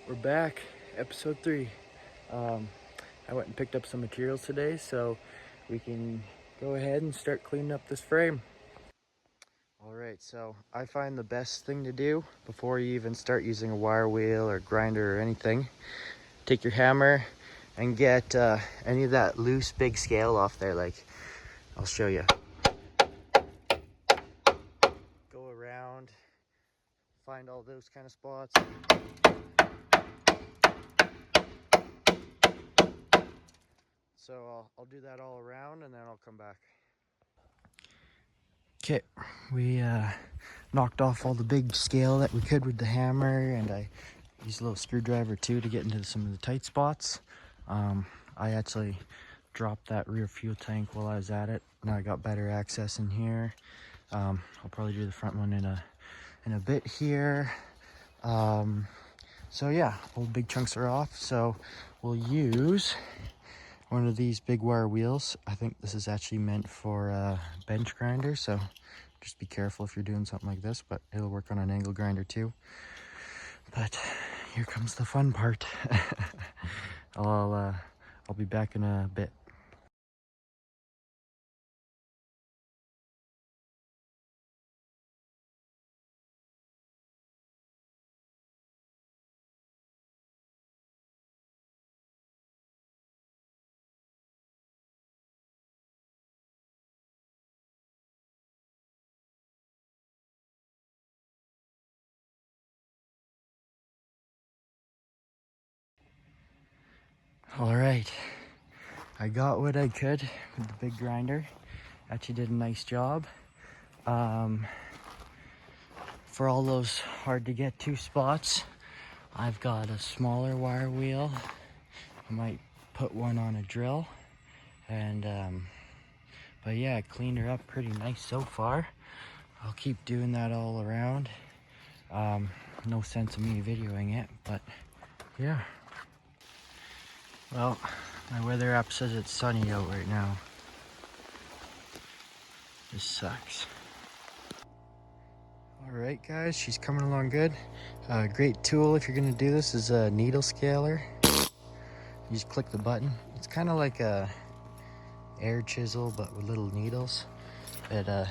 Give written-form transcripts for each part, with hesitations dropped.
We're back, episode 3. I went and picked up some materials today so we can go ahead and start cleaning up this frame. Alright, so I find the best thing to do before you even start using a wire wheel or grinder or anything, take your hammer and get any of that loose big scale off there. Like, I'll show you. Go around, find all those kind of spots. So I'll do that all around and then I'll come back. Okay, we knocked off all the big scale that we could with the hammer, and I used a little screwdriver too to get into some of the tight spots. I actually dropped that rear fuel tank while I was at it. Now I got better access in here. I'll probably do the front one in a bit here. So yeah, all the big chunks are off. So we'll use one of these big wire wheels. I think this is actually meant for a bench grinder, so just be careful if you're doing something like this, but it'll work on an angle grinder too. But here comes the fun part. I'll be back in a bit. All right, I got what I could with the big grinder. Actually did a nice job. For all those hard to get to spots, I've got a smaller wire wheel. I might put one on a drill, and but yeah, I cleaned her up pretty nice so far. I'll keep doing that all around. No sense of me videoing it, but yeah. Well, my weather app says it's sunny out right now. This sucks. Alright guys, she's coming along good. Great tool if you're gonna do this is a needle scaler. You just click the button. It's kind of like a air chisel but with little needles. It as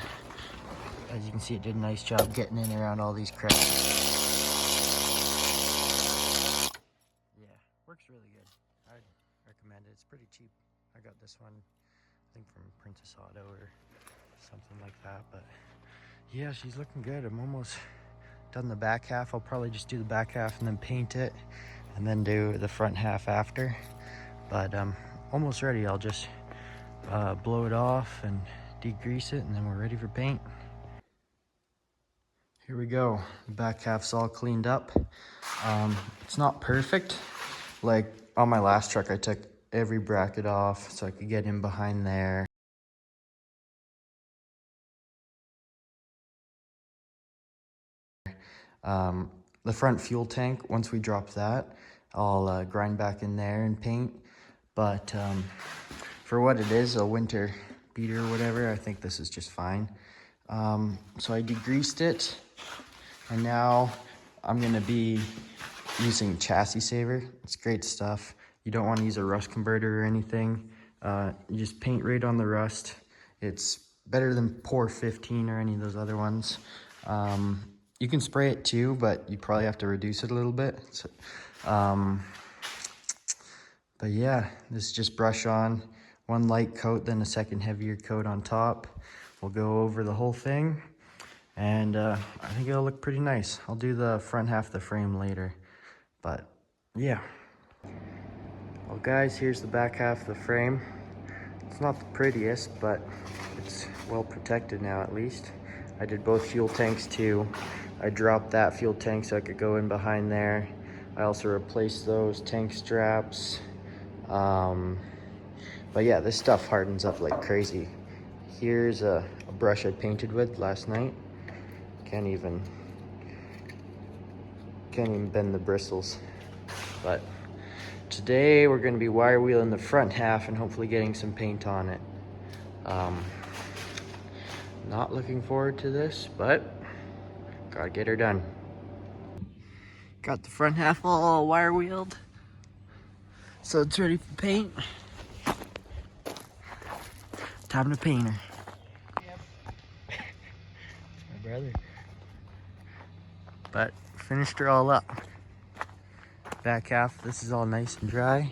you can see, it did a nice job getting in around all these cracks. Yeah, works really good. I'd recommend it. It's pretty cheap. I got this one, I think from Princess Auto or something like that, but yeah, she's looking good. I'm almost done the back half. I'll probably just do the back half and then paint it and then do the front half after, but I'm almost ready. I'll just blow it off and degrease it and then we're ready for paint. Here we go. The back half's all cleaned up. It's not perfect. Like on my last truck, I took every bracket off so I could get in behind there. The front fuel tank, once we drop that, I'll grind back in there and paint. But for what it is, a winter beater or whatever, I think this is just fine. So I degreased it, and now I'm gonna be using Chassis Saver. It's great stuff. You don't want to use a rust converter or anything. You just paint right on the rust. It's better than Pour 15 or any of those other ones. You can spray it too, but you probably have to reduce it a little bit. So, but yeah, this is just brush on one light coat, then a second heavier coat on top. We'll go over the whole thing, and I think it'll look pretty nice. I'll do the front half of the frame later, but yeah. Well guys, here's the back half of the frame. It's not the prettiest, but it's well protected now at least. I did both fuel tanks too. I dropped that fuel tank so I could go in behind there. I also replaced those tank straps. But yeah, this stuff hardens up like crazy. Here's a brush I painted with last night. Can't even bend the bristles. But today we're going to be wire wheeling the front half and hopefully getting some paint on it. Not looking forward to this, but gotta get her done. Got the front half all wire wheeled, so it's ready for paint. Time to paint her. Yep. It's my brother. But finished her all up. Back half, this is all nice and dry.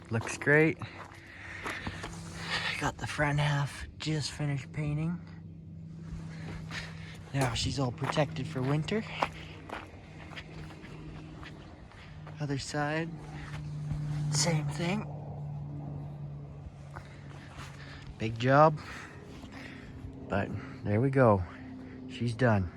Looks great. Got the front half just finished painting. Now she's all protected for winter. Other side, same thing. Big job, but there we go. She's done.